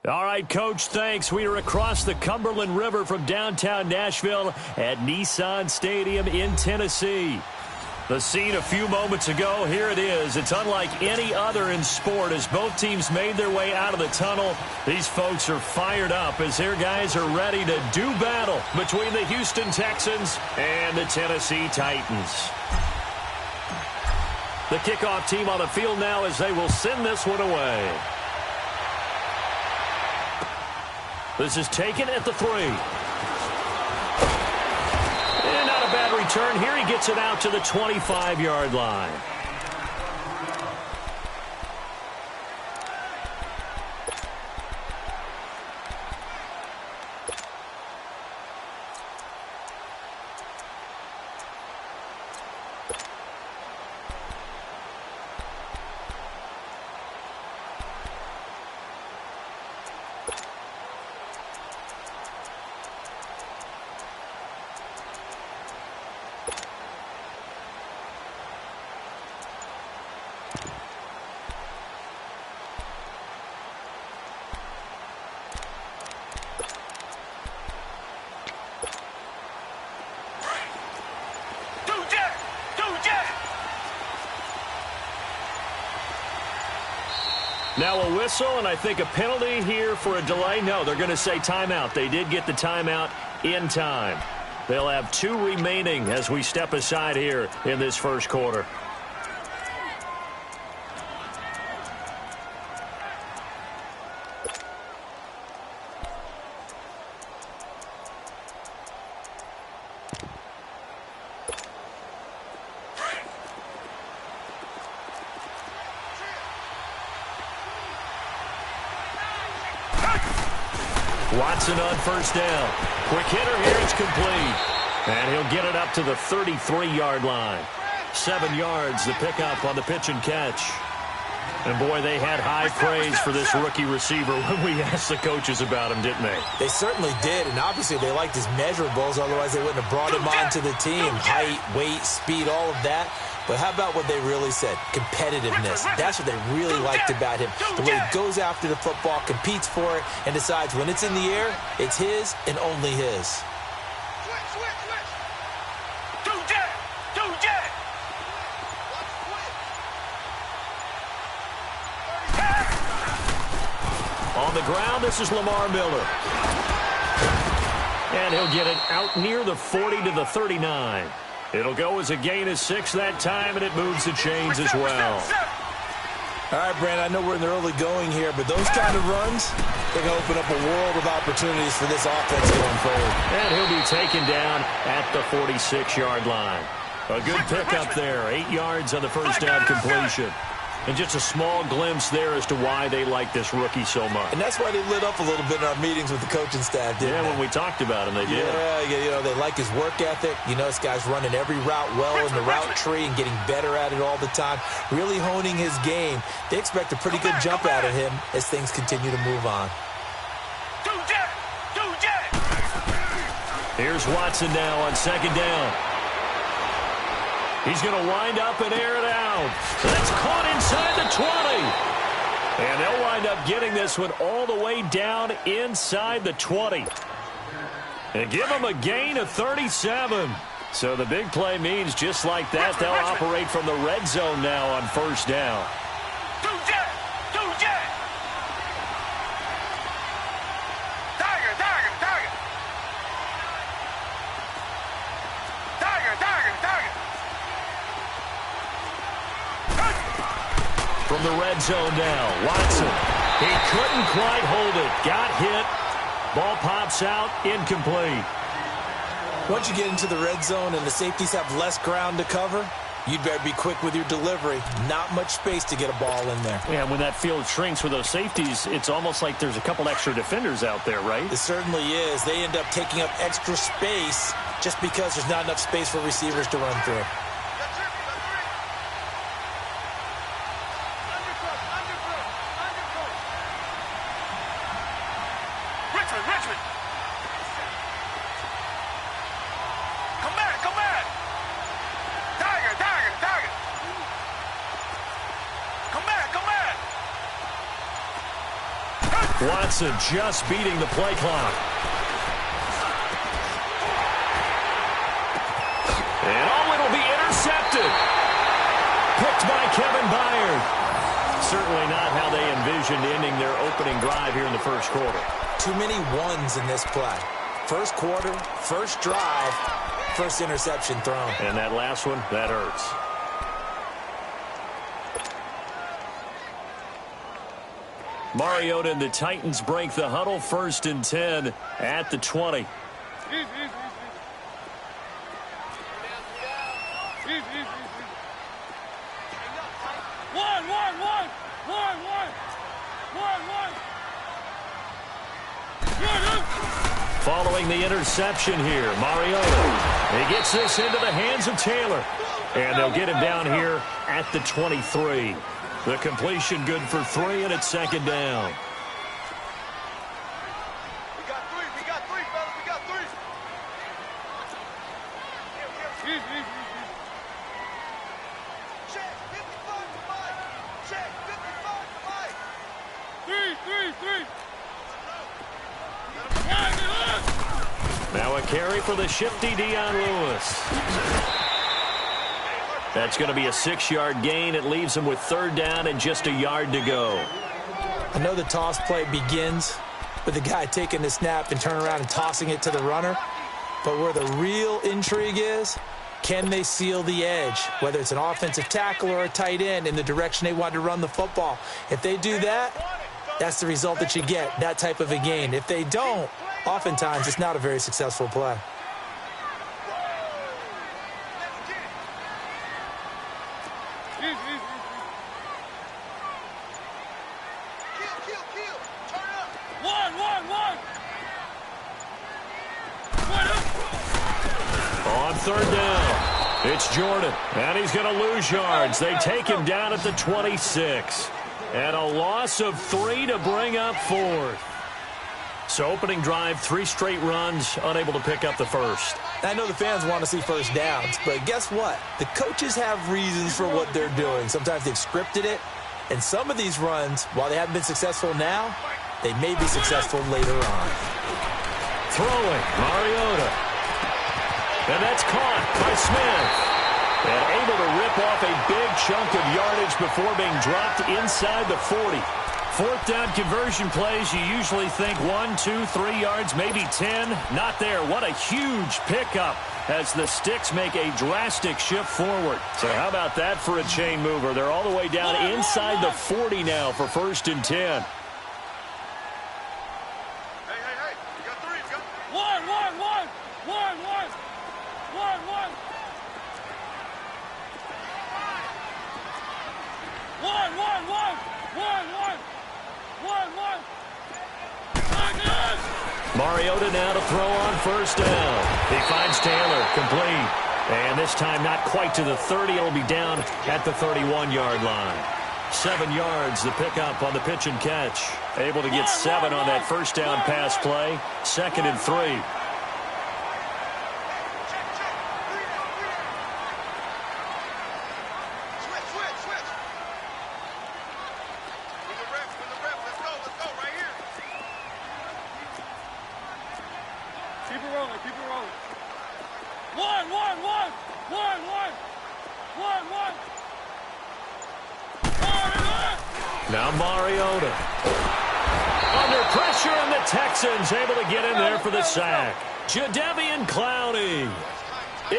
All right, Coach, thanks. We are across the Cumberland River from downtown Nashville at Nissan Stadium in Tennessee. The scene a few moments ago, here it is. It's unlike any other in sport as both teams made their way out of the tunnel. These folks are fired up as their guys are ready to do battle between the Houston Texans and the Tennessee Titans. The kickoff team on the field now as they will send this one away. This is taken at the 3. And not a bad return. Here he gets it out to the 25-yard line. Now a whistle, and I think a penalty here for a delay. No, they're going to say timeout. They did get the timeout in time. They'll have 2 remaining as we step aside here in this first quarter. Watson on first down. Quick hitter here. It's complete. And he'll get it up to the 33-yard line. 7 yards the pickup on the pitch and catch. And, boy, they had high praise for this rookie receiver when we asked the coaches about him, didn't they? They certainly did, and obviously they liked his measurables. Otherwise, they wouldn't have brought him onto the team. Height, weight, speed, all of that. But how about what they really said? Competitiveness. That's what they really liked about him. The way he goes after the football, competes for it, and decides when it's in the air, it's his and only his. On the ground, this is Lamar Miller. And he'll get it out near the 40 to the 39. It'll go as a gain of 6 that time, and it moves the chains as well. All right, Brandon, I know we're in the early going here, but those kind of runs, they're going to open up a world of opportunities for this offense going forward. And he'll be taken down at the 46-yard line. A good pickup there, 8 yards on the first down completion. And just a small glimpse there as to why they like this rookie so much. And that's why they lit up a little bit in our meetings with the coaching staff, didn't they? When we talked about him, they did. Yeah, they like his work ethic. You know, this guy's running every route well in the route tree and getting better at it all the time, really honing his game. They expect a pretty good jump out of him as things continue to move on. Here's Watson now on second down. He's going to wind up and air it out. That's caught inside the 20. And they'll wind up getting this one all the way down inside the 20. And give them a gain of 37. So the big play means just like that, they'll operate from the red zone now on first down. From the red zone now, Watson. He couldn't quite hold it. Got hit. Ball pops out, incomplete. Once you get into the red zone and the safeties have less ground to cover, you'd better be quick with your delivery. Not much space to get a ball in there. Yeah, when that field shrinks with those safeties, it's almost like there's a couple extra defenders out there, right? It certainly is. They end up taking up extra space just because there's not enough space for receivers to run through. Watson just beating the play clock. And it'll be intercepted. Picked by Kevin Byard. Certainly not how they envisioned ending their opening drive here in the first quarter. Too many ones in this play. First quarter, first drive, first interception thrown. And that last one, that hurts. Mariota and the Titans break the huddle, 1st and 10 at the 20. Following the interception here, Mariota. He gets this into the hands of Taylor. And they'll get him down here at the 23. The completion good for 3, and it's 2nd down. We got three, fellas. We got 3. Check, 55 to Mike. Check, 55 to Mike. 3. Now a carry for the shifty Dion Lewis. That's going to be a 6-yard gain. It leaves him with 3rd down and just a yard to go. I know the toss play begins with the guy taking the snap and turning around and tossing it to the runner. But where the real intrigue is, can they seal the edge, whether it's an offensive tackle or a tight end, in the direction they want to run the football? If they do that, that's the result that you get, that type of a gain. If they don't, oftentimes it's not a very successful play. On 3rd down, it's Jordan, and he's going to lose yards. They take him down at the 26. And a loss of 3 to bring up 4th. So opening drive, 3 straight runs, unable to pick up the first. I know the fans want to see first downs, but guess what? The coaches have reasons for what they're doing. Sometimes they've scripted it, and some of these runs, while they haven't been successful now, they may be successful later on. Throwing, Mariota. And that's caught by Smith. And able to rip off a big chunk of yardage before being dropped inside the 40. 4th down conversion plays, you usually think 1, 2, 3 yards, maybe 10. Not there. What a huge pickup as the Sticks make a drastic shift forward. So how about that for a chain mover? They're all the way down inside the 40 now for 1st and 10. Hey. We got 3. We got 1. Mariota now to throw on 1st down. He finds Taylor, complete. And this time not quite to the 30. It'll be down at the 31-yard line. 7 yards, the pickup on the pitch and catch. Able to get 7 on that 1st down pass play. 2nd and 3. Now Mariota. Under pressure, and the Texans able to get in there for the sack. Jadeveon Clowney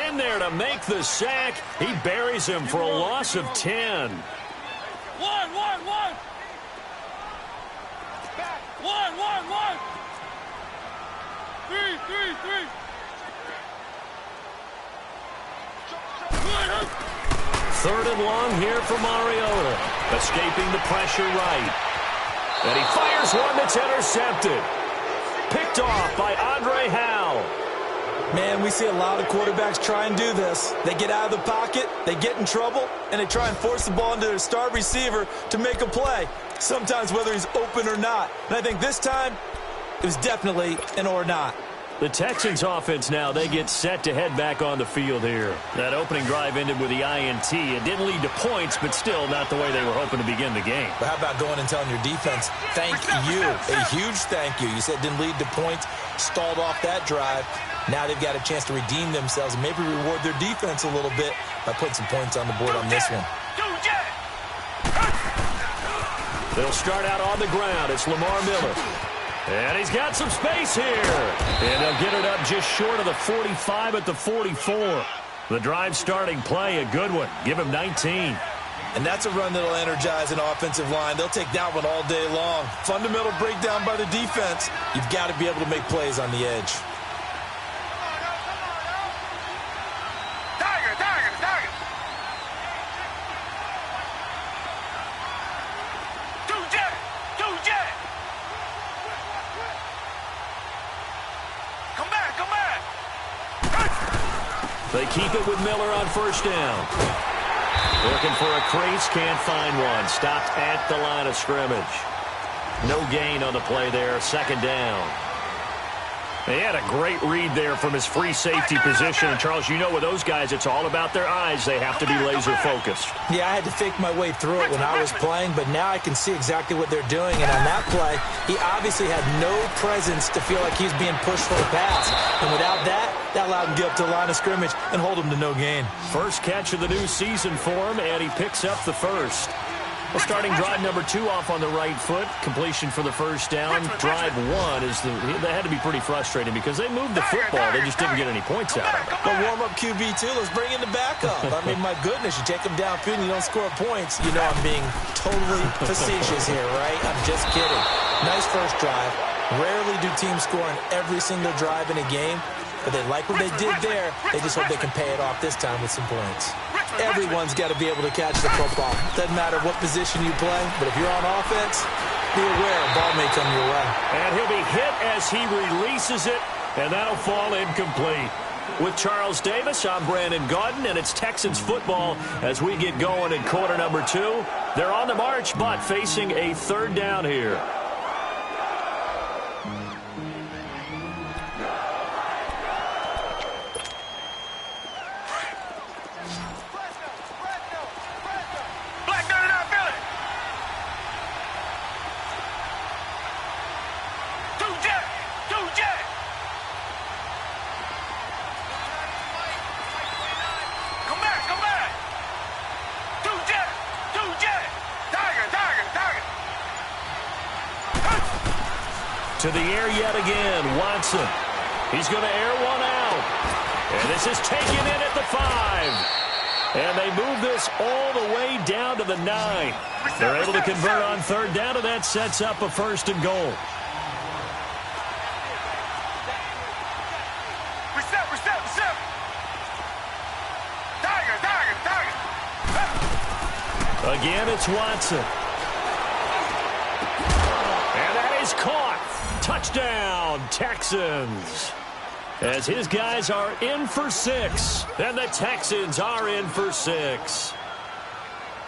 in there to make the sack. He buries him for a loss of 10. 1. 3. 3rd and long here for Mariota. Escaping the pressure right. And he fires one that's intercepted. Picked off by Andre Howell. Man, we see a lot of quarterbacks try and do this. They get out of the pocket, they get in trouble, and they try and force the ball into their star receiver to make a play, sometimes whether he's open or not. And I think this time, it was definitely an or not. The Texans offense now, they get set to head back on the field here. That opening drive ended with the INT. It didn't lead to points, but still not the way they were hoping to begin the game. But how about going and telling your defense, thank you, a huge thank you. You said it didn't lead to points, stalled off that drive. Now they've got a chance to redeem themselves and maybe reward their defense a little bit by putting some points on the board on this one. They'll start out on the ground. It's Lamar Miller. And he's got some space here. And they'll get it up just short of the 45 at the 44. The drive starting play, a good one. Give him 19. And that's a run that'll energize an offensive line. They'll take that one all day long. Fundamental breakdown by the defense. You've got to be able to make plays on the edge. They keep it with Miller on first down. Looking for a crease, can't find one. Stopped at the line of scrimmage. No gain on the play there, second down. He had a great read there from his free safety position. And, Charles, you know with those guys, it's all about their eyes. They have to be laser-focused. Yeah, I had to fake my way through it when I was playing, but now I can see exactly what they're doing. And on that play, he obviously had no presence to feel like he's being pushed for a pass. And without that, that allowed him to get up to the line of scrimmage and hold him to no gain. First catch of the new season for him, and he picks up the first. Well, starting drive number 2 off on the right foot. Completion for the first down. Drive 1 is that had to be pretty frustrating because they moved the football. They just didn't get any points out of it. But warm-up QB, too. Let's bring in the backup. I mean, my goodness, you take them downfield and you don't score points. You know I'm being totally facetious here, right? I'm just kidding. Nice first drive. Rarely do teams score on every single drive in a game, but they like what they did there. They just hope they can pay it off this time with some points. Everyone's got to be able to catch the football. Doesn't matter what position you play, but if you're on offense, be aware a ball may come your way. And he'll be hit as he releases it, and that'll fall incomplete. With Charles Davis, I'm Brandon Gaudin, and it's Texans football as we get going in quarter number 2. They're on the march, but facing a third down here. To the air yet again, Watson. He's going to air one out. And this is taken in at the 5. And they move this all the way down to the 9. They're able to convert on third down, and that sets up a first and goal. Again, it's Watson. And that is caught. Touchdown, Texans. As his guys are in for 6. And the Texans are in for 6.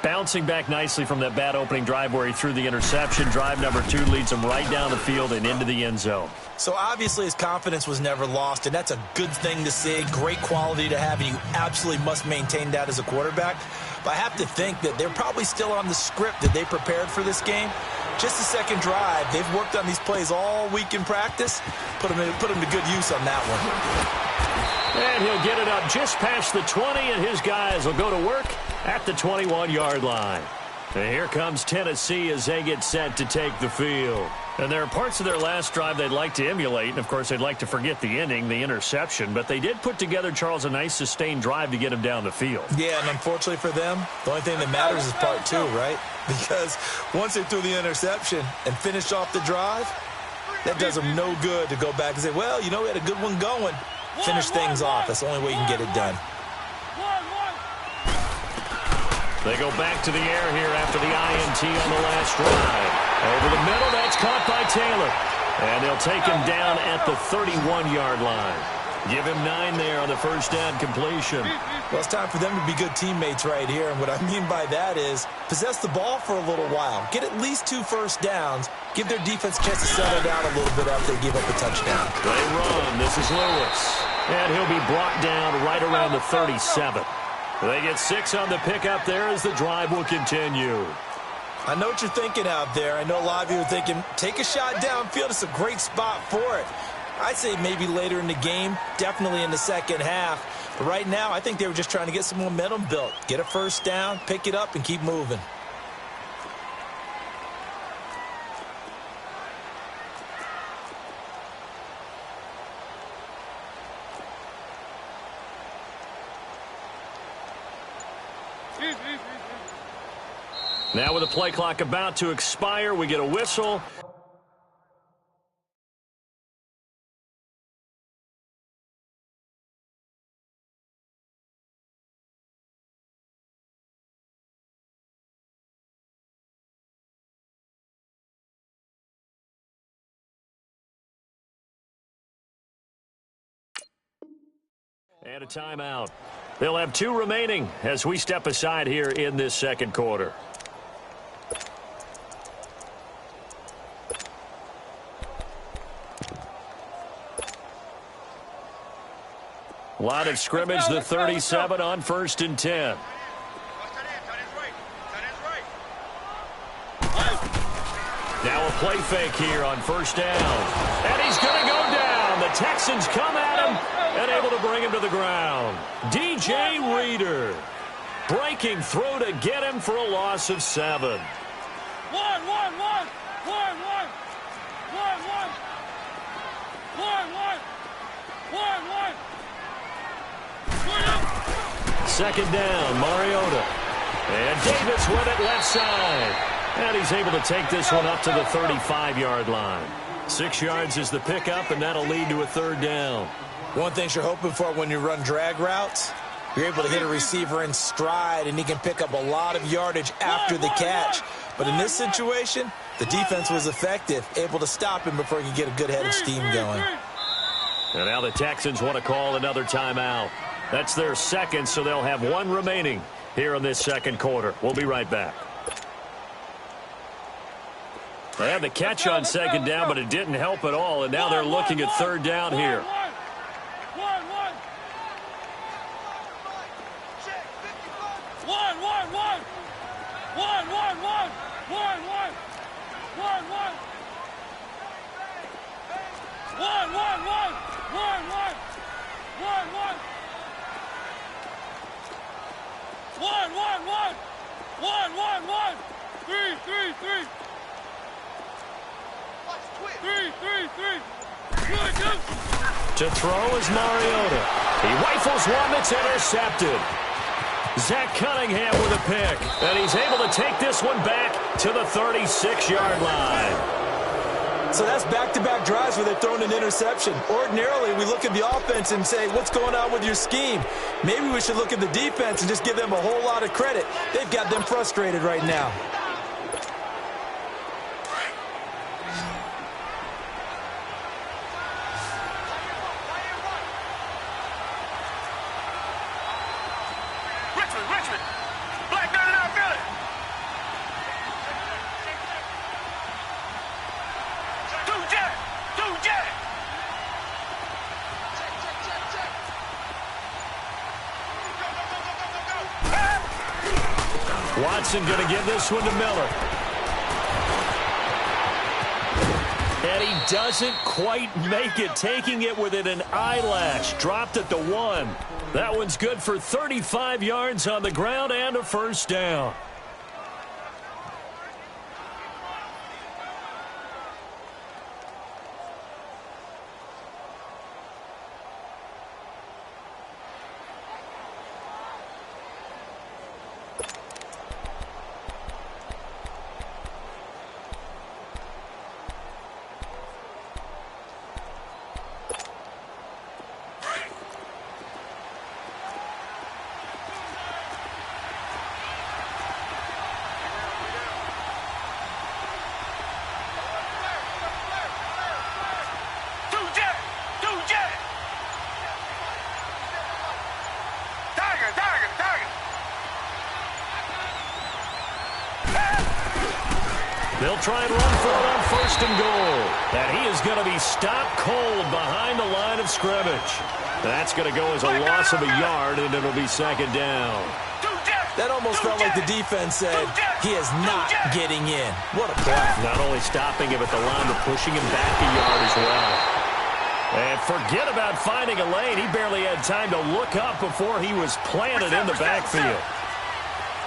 Bouncing back nicely from that bad opening drive where he threw the interception. Drive number 2 leads him right down the field and into the end zone. So obviously his confidence was never lost, and that's a good thing to see. Great quality to have, and you absolutely must maintain that as a quarterback. But I have to think that they're probably still on the script that they prepared for this game. Just the second drive. They've worked on these plays all week in practice. Put them to good use on that one. And he'll get it up just past the 20, and his guys will go to work at the 21-yard line. And here comes Tennessee as they get set to take the field. And there are parts of their last drive they'd like to emulate. And, of course, they'd like to forget the ending, the interception. But they did put together, Charles, a nice sustained drive to get him down the field. Yeah, and unfortunately for them, the only thing that matters is part 2, right? Because once they threw the interception and finished off the drive, that does them no good to go back and say, well, you know, we had a good one going. Finish things off. That's the only way you can get it done. They go back to the air here after the INT on the last drive. Over the middle, that's caught by Taylor. And they'll take him down at the 31-yard line. Give him 9 there on the first down completion. Well, it's time for them to be good teammates right here. And what I mean by that is possess the ball for a little while. Get at least 2 first downs. Give their defense a chance to settle down a little bit after they give up a touchdown. They run. This This is Lewis. And he'll be brought down right around the 37. They get 6 on the pickup there as the drive will continue. I know what you're thinking out there. I know a lot of you are thinking, take a shot downfield. It's a great spot for it. I'd say maybe later in the game, definitely in the second half. But right now, I think they were just trying to get some momentum built. Get a first down, pick it up, and keep moving. Now with the play clock about to expire, we get a whistle. And a timeout. They'll have 2 remaining as we step aside here in this second quarter. Line of scrimmage, the 37 on 1st and 10. Now a play fake here on 1st down. And he's going to go down. The Texans come at him and able to bring him to the ground. DJ Reader breaking through to get him for a loss of 7. Second down, Mariota. And Davis with it left side. And he's able to take this one up to the 35-yard line. 6 yards is the pickup, and that'll lead to a 3rd down. One thing you're hoping for when you run drag routes, you're able to hit a receiver in stride, and he can pick up a lot of yardage after the catch. But in this situation, the defense was effective, able to stop him before he could get a good head of steam going. And now the Texans want to call another timeout. That's their second, so they'll have 1 remaining here in this second quarter. We'll be right back. They had the catch on second down, but it didn't help at all, and now they're looking at 3rd down here. To throw is Mariota. He rifles one that's intercepted. Zach Cunningham with a pick. And he's able to take this one back to the 36-yard line. So that's back-to-back drives where they're throwing an interception. Ordinarily, we look at the offense and say, what's going on with your scheme? Maybe we should look at the defense and just give them a whole lot of credit. They've got them frustrated right now. Watson going to give this one to Miller. And he doesn't quite make it, taking it within an eyelash. Dropped at the 1. That one's good for 35 yards on the ground and a 1st down. They'll try and run for it on 1st and goal. And he is going to be stopped cold behind the line of of scrimmage. That's going to go as a loss of a yard, and it'll be second down. That almost felt like the defense said, he is not getting in. What a play. Not only stopping him at the line, but pushing him back a yard as well. And forget about finding a lane. He barely had time to look up before he was planted in the backfield.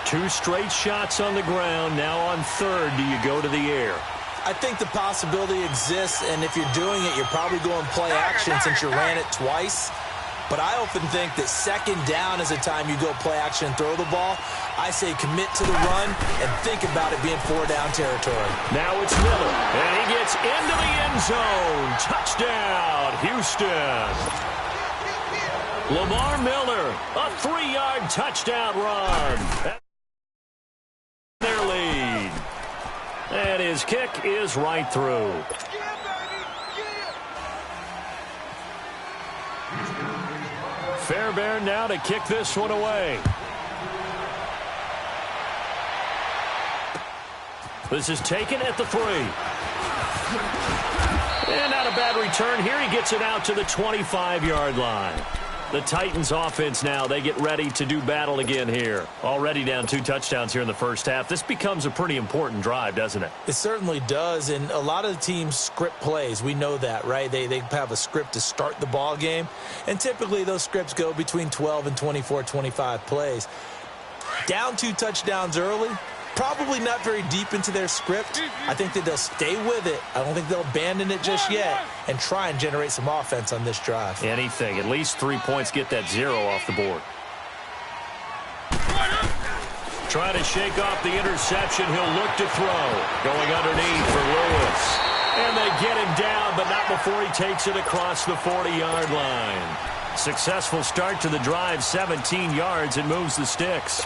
2 straight shots on the ground. Now on third, do you go to the air? I think the possibility exists, and if you're doing it, you're probably going play action since you ran it twice. But I often think that second down is a time you go play action and throw the ball. I say commit to the run and think about it being 4-down territory. Now it's Miller, and he gets into the end zone. Touchdown, Houston. Lamar Miller, a 3-yard touchdown run. Their lead. And his kick is right through. Fairbairn now to kick this one away. This is taken at the 3. And not a bad return here. He gets it out to the 25-yard line. The Titans offense now, they get ready to do battle again here. Already down 2 touchdowns here in the first half. This becomes a pretty important drive, doesn't it? It certainly does, and a lot of the teams script plays. We know that, right? They have a script to start the ball game, and typically those scripts go between 12 and 24, 25 plays. Down 2 touchdowns early, probably not very deep into their script. I think that they'll stay with it. I don't think they'll abandon it just yet and try and generate some offense on this drive. Anything. At least 3 points, get that 0 off the board. Trying to shake off the interception. He'll look to throw. Going underneath for Lewis. And they get him down, but not before he takes it across the 40-yard line. Successful start to the drive, 17 yards. It moves the sticks.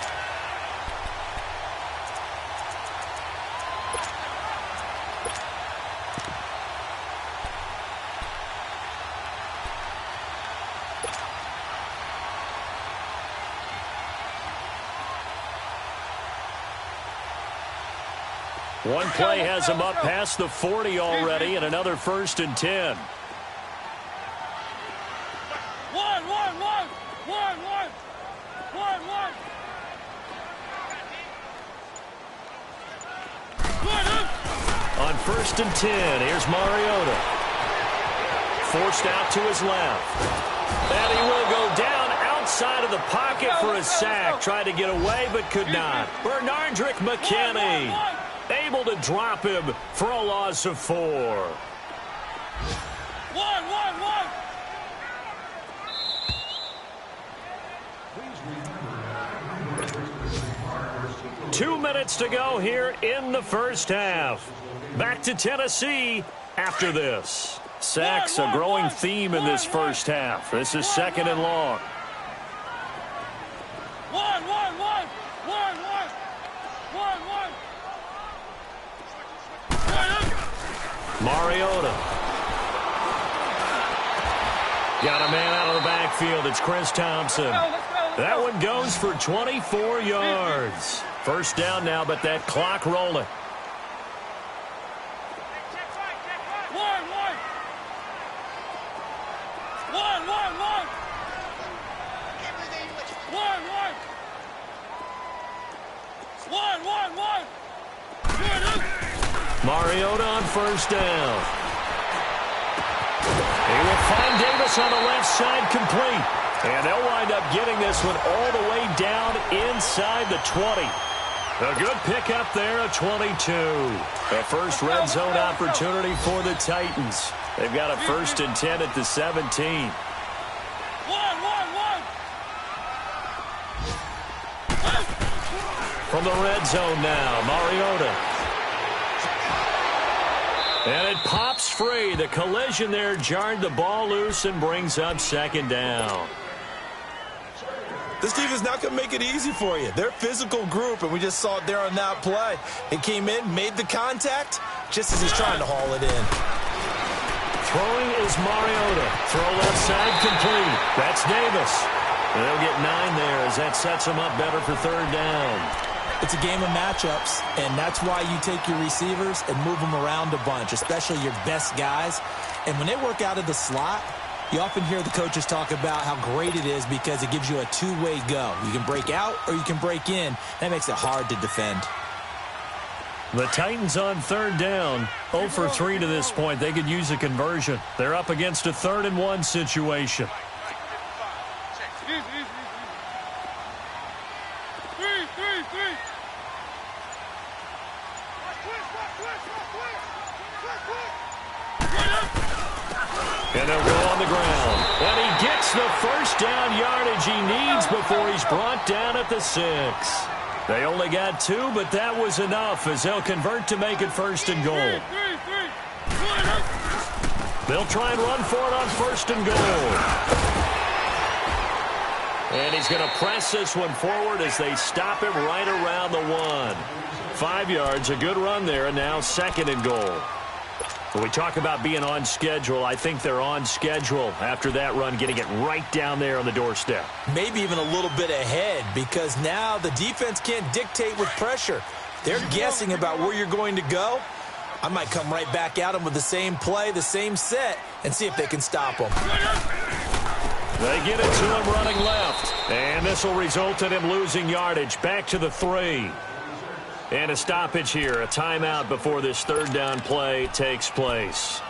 One play has him up past the 40 already, and another 1st and 10. On 1st and 10, here's Mariota. Forced out to his left. And he will go down outside of the pocket for a sack. Tried to get away, but could not. Bernardrick McKinney able to drop him for a loss of 4. 2 minutes to go here in the first half. Back to Tennessee after this. Sacks, a growing theme in this first half. This is 2nd and long. Mariota. Got a man out of the backfield. It's Chris Thompson. That one goes for 24 yards. First down now, but that clock rolling. Mariota on first down. He will find Davis on the left side, complete. And they'll wind up getting this one all the way down inside the 20. A good pickup there, a 22. The first red zone opportunity for the Titans. They've got a 1st and 10 at the 17. From the red zone now, Mariota. And it pops free. The collision there jarred the ball loose and brings up 2nd down. This defense is not going to make it easy for you. They're a physical group, and we just saw it there on that play. It came in, made the contact, just as he's trying to haul it in. Throwing is Mariota. Throw left side complete. That's Davis. And they'll get 9 there as that sets them up better for 3rd down. It's a game of matchups, and that's why you take your receivers and move them around a bunch, especially your best guys. And when they work out of the slot, You often hear the coaches talk about how great it is because it gives you a two-way go. You can break out or you can break in. That makes it hard to defend. The Titans on third down, 0 for 3 to this point. They could use a conversion. They're up against a 3rd and 1 situation. And they'll go on the ground. And he gets the first down yardage he needs before he's brought down at the 6. They only got 2, but that was enough as they'll convert to make it 1st and goal. They'll try and run for it on 1st and goal. And he's going to press this one forward as they stop him right around the 1. 5 yards, a good run there, and now 2nd and goal. When we talk about being on schedule, I think they're on schedule after that run, getting it right down there on the doorstep. Maybe even a little bit ahead because now the defense can't dictate with pressure. They're guessing about where you're going to go. I might come right back at them with the same play, the same set, and see if they can stop them. They get it to him running left, and this will result in him losing yardage back to the 3. And a stoppage here, a timeout before this 3rd down play takes place.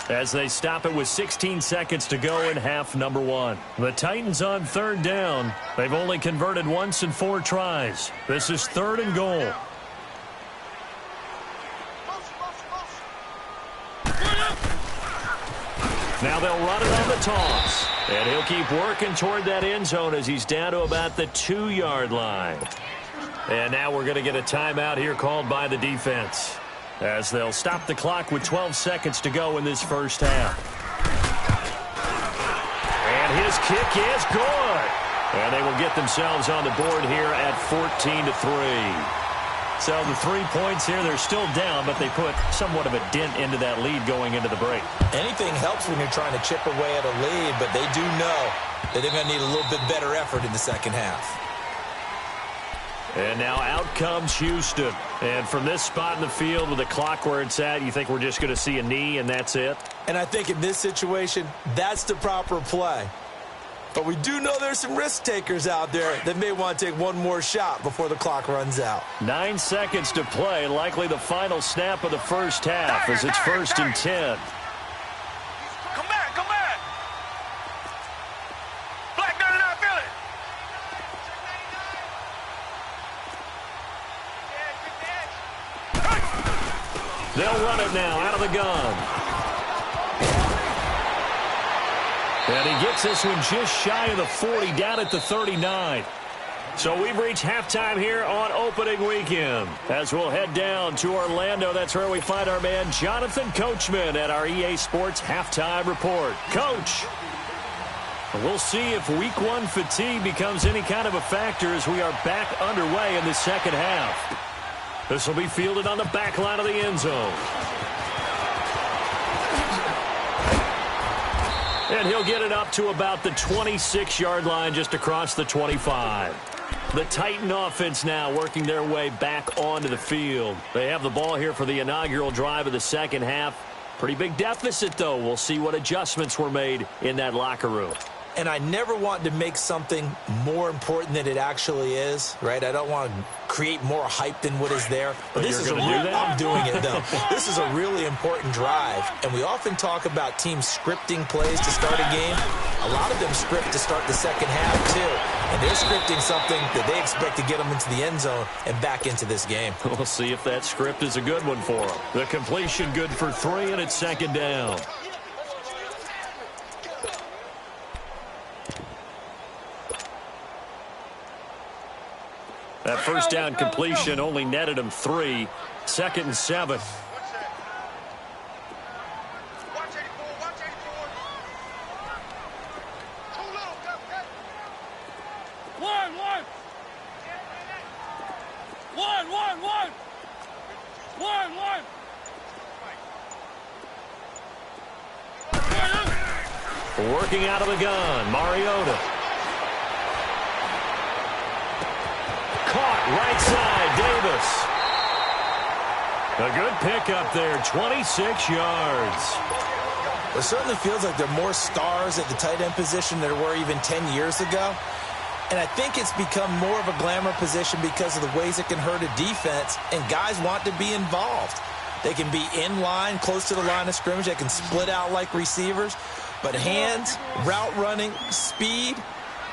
As they stop it with 16 seconds to go in half number 1. The Titans on 3rd down. They've only converted once in 4 tries. This is 3rd and goal. Now they'll run it on the toss. And he'll keep working toward that end zone as he's down to about the 2-yard line. And now we're going to get a timeout here called by the defense as they'll stop the clock with 12 seconds to go in this first half. And his kick is good. And they will get themselves on the board here at 14-3. So the 3 points here, they're still down, but they put somewhat of a dent into that lead going into the break. Anything helps when you're trying to chip away at a lead, but they do know that they're going to need a little bit better effort in the second half. And now out comes Houston. And from this spot in the field with the clock where it's at, you think we're just going to see a knee and that's it? And I think in this situation, that's the proper play. But we do know there's some risk takers out there that may want to take one more shot before the clock runs out. 9 seconds to play, likely the final snap of the first half as it's 1st and 10. Come back, come back. Black 99, feel it. They'll run it now out of the gun. And he gets this one just shy of the 40, down at the 39. So we've reached halftime here on opening weekend. As we'll head down to Orlando, that's where we find our man Jonathan Coachman at our EA Sports Halftime Report. Coach, we'll see if Week 1 fatigue becomes any kind of a factor as we are back underway in the second half. This will be fielded on the back line of the end zone. And he'll get it up to about the 26-yard line just across the 25. The Titan offense now working their way back onto the field. They have the ball here for the inaugural drive of the second half. Pretty big deficit, though. We'll see what adjustments were made in that locker room. And I never want to make something more important than it actually is, right? I don't want to create more hype than what is there. But this is I'm doing it, though. This is a really important drive. And we often talk about teams scripting plays to start a game. A lot of them script to start the second half, too. And they're scripting something that they expect to get them into the end zone and back into this game. We'll see if that script is a good one for them. The completion good for 3, and it's 2nd down. That first down completion only netted him 3. 2nd and 7. Watch 84, watch 84. Too little, okay? One. Working out of the gun, Mariota. Caught right side, Davis. A good pickup there, 26 yards. It certainly feels like there are more stars at the tight end position than there were even 10 years ago. And I think it's become more of a glamour position because of the ways it can hurt a defense, and guys want to be involved. They can be in line, close to the line of scrimmage. They can split out like receivers. But hands, route running, speed,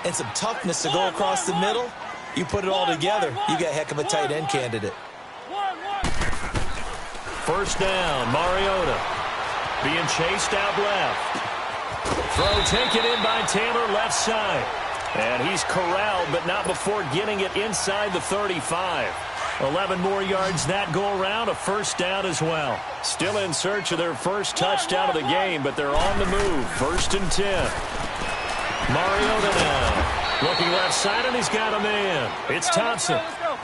and some toughness to go across the middle, you put it all together, you got a heck of a tight end candidate. First down, Mariota being chased out left. Throw taken in by Taylor left side. And he's corralled, but not before getting it inside the 35. 11 more yards that go around, a first down as well. Still in search of their first touchdown of the game, but they're on the move. First and 10. Mariota now. Looking left side, and he's got a man. It's Thompson.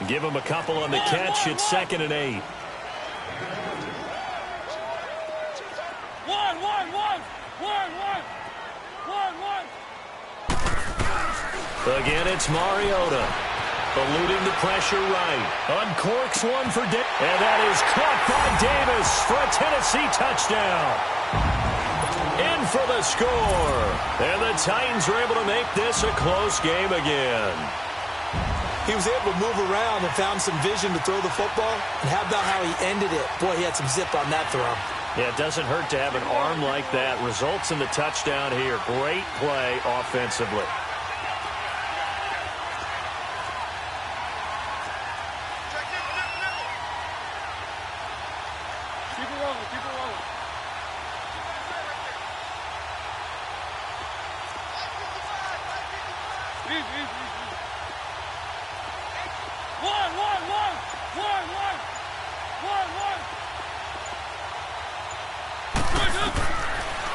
Give him a couple on the catch. It's 2nd and 8. Again, it's Mariota. Eluding the pressure right. Uncorks one for Davis. And that is caught by Davis for a Tennessee touchdown. In for the score. And the Titans were able to make this a close game again. He was able to move around and found some vision to throw the football. And how about how he ended it? Boy, he had some zip on that throw. Yeah, it doesn't hurt to have an arm like that. Results in the touchdown here. Great play offensively.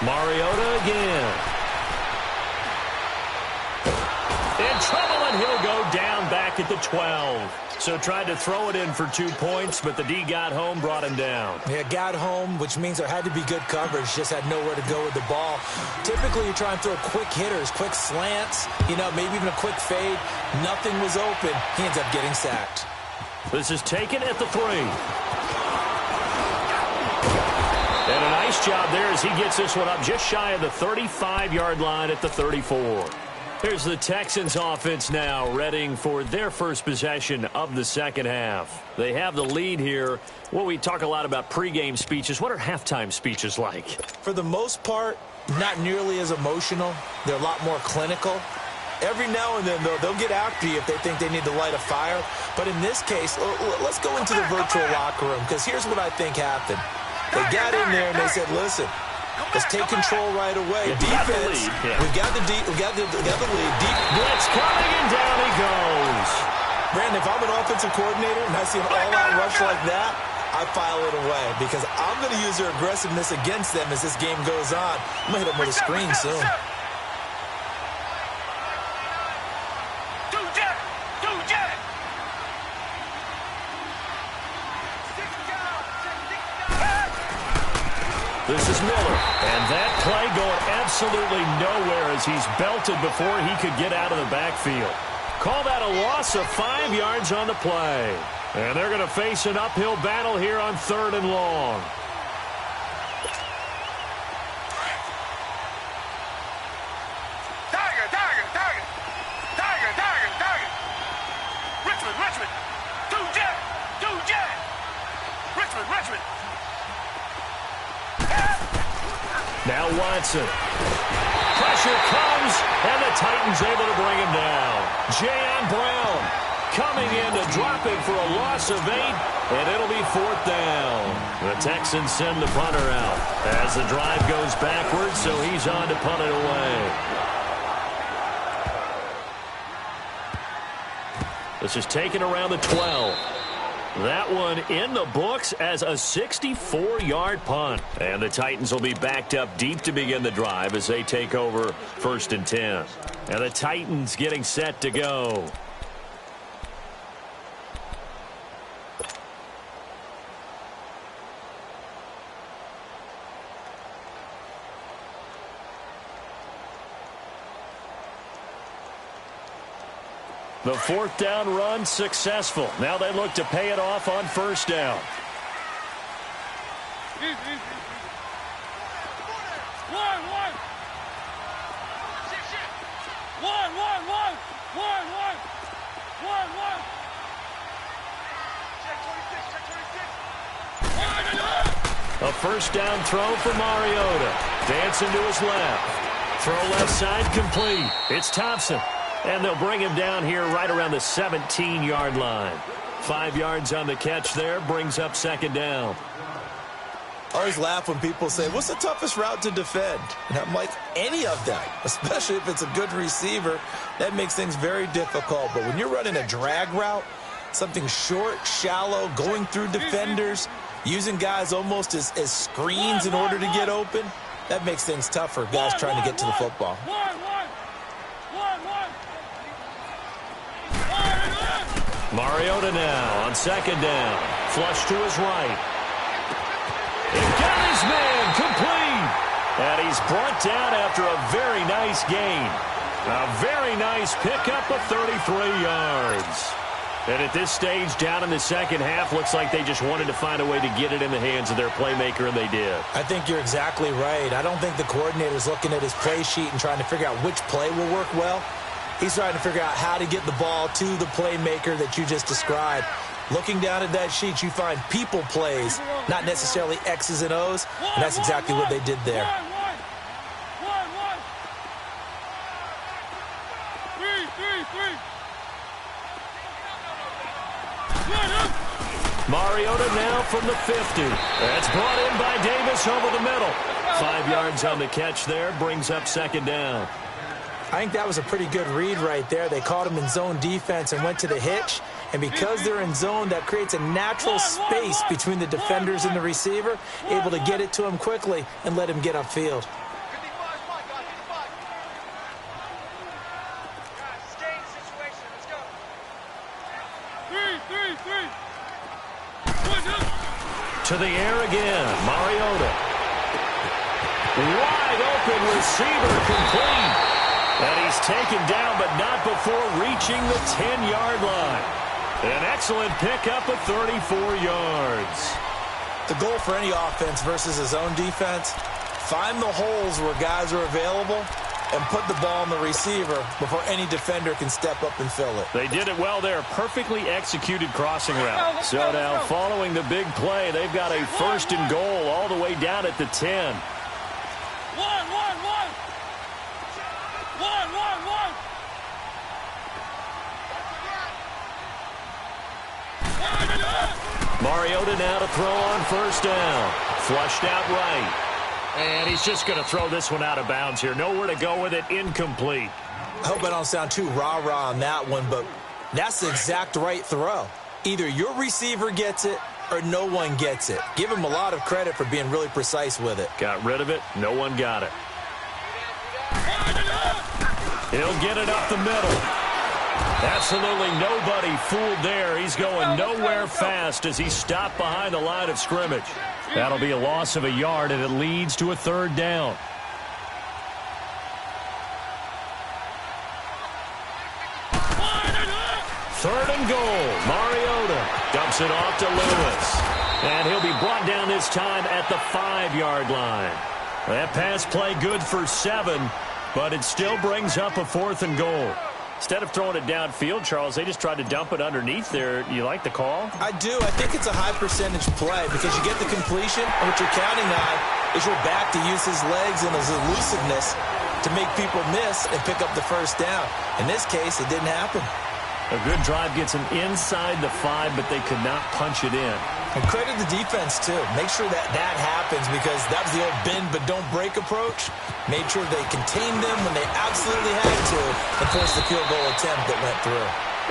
Mariota again. In trouble, and he'll go down back at the 12. So tried to throw it in for 2 points, but the D got home, brought him down. Yeah, got home, which means there had to be good coverage. Just had nowhere to go with the ball. Typically, you're trying to throw quick hitters, quick slants, maybe even a quick fade. Nothing was open. He ends up getting sacked. This is taken at the 3. And a nice job there as he gets this one up just shy of the 35-yard line at the 34. Here's the Texans offense now, readying for their first possession of the second half. They have the lead here. Well, we talk a lot about pregame speeches. What are halftime speeches like? For the most part, not nearly as emotional. They're a lot more clinical. Every now and then, though, they'll get after you if they think they need to light a fire. But in this case, let's go into the virtual locker room, because here's what I think happened. They got in there and they said, listen, let's take control right away. Defense, we've got the lead. Deep blitz coming, and down he goes. Brandon, if I'm an offensive coordinator and I see an all-out rush like that, I file it away because I'm going to use their aggressiveness against them as this game goes on. I'm going to hit them with a screen soon. This is Miller, and that play going absolutely nowhere as he's belted before he could get out of the backfield. Call that a loss of 5 yards on the play. And they're going to face an uphill battle here on 3rd and long. Now Watson. Pressure comes, and the Titans able to bring him down. Jayon Brown coming in to drop him for a loss of 8, and it'll be 4th down. The Texans send the punter out as the drive goes backwards, so he's on to punt it away. This is taken around the 12. That one in the books as a 64-yard punt. And the Titans will be backed up deep to begin the drive as they take over 1st and 10. And the Titans getting set to go. The 4th down run successful. Now they look to pay it off on 1st down. One. Check 26. A first down throw for Mariota. Dancing to his left. Throw left side complete. It's Thompson. And they'll bring him down here right around the 17-yard line. 5 yards on the catch there. Brings up second down. I always laugh when people say, what's the toughest route to defend? And I'm like, any of them, especially if it's a good receiver. That makes things very difficult. But when you're running a drag route, something short, shallow, going through defenders, using guys almost as screens in order to get open, that makes things tough for guys trying to get to the football. Mariota now on second down. Flush to his right. He got his man complete. And he's brought down after a very nice gain. A very nice pickup of 33 yards. And at this stage, down in the second half, looks like they just wanted to find a way to get it in the hands of their playmaker, and they did. I think you're exactly right. I don't think the coordinator's looking at his play sheet and trying to figure out which play will work well. He's trying to figure out how to get the ball to the playmaker that you just described. Looking down at that sheet, you find people plays, not necessarily X's and O's, and that's exactly what they did there. Mariota now from the 50. That's brought in by Davis over the middle. 5 yards on the catch there, brings up second down. I think that was a pretty good read right there. They caught him in zone defense and went to the hitch. And because they're in zone, that creates a natural space between the defenders and the receiver, able to get it to him quickly and let him get upfield. To the air again, Mariota. Wide open receiver complete. And he's taken down, but not before reaching the 10-yard line. An excellent pickup of 34 yards. The goal for any offense versus a zone defense, find the holes where guys are available and put the ball on the receiver before any defender can step up and fill it. They did it well there. Perfectly executed crossing route. So now following the big play, they've got a first and goal all the way down at the 10. Mariota now to throw on first down. Flushed out right. And he's just going to throw this one out of bounds here. Nowhere to go with it. Incomplete. I hope I don't sound too rah-rah on that one, but that's the exact right throw. Either your receiver gets it or no one gets it. Give him a lot of credit for being really precise with it. Got rid of it. No one got it. He'll get it up the middle. Absolutely nobody fooled there. He's going nowhere fast as he stopped behind the line of scrimmage. That'll be a loss of a yard, and it leads to a third down. Third and goal. Mariota dumps it off to Lewis. And he'll be brought down this time at the 5-yard line. That pass play good for 7, but it still brings up a fourth and goal. Instead of throwing it downfield, Charles, they just tried to dump it underneath there. You like the call? I do. I think it's a high-percentage play because you get the completion, and what you're counting on is your back to use his legs and his elusiveness to make people miss and pick up the first down. In this case, it didn't happen. A good drive gets them inside the 5, but they could not punch it in. And credit the defense, too. Make sure that that happens because that was the old bend but don't break approach. Made sure they contained them when they absolutely had to and forced the field goal attempt that went through.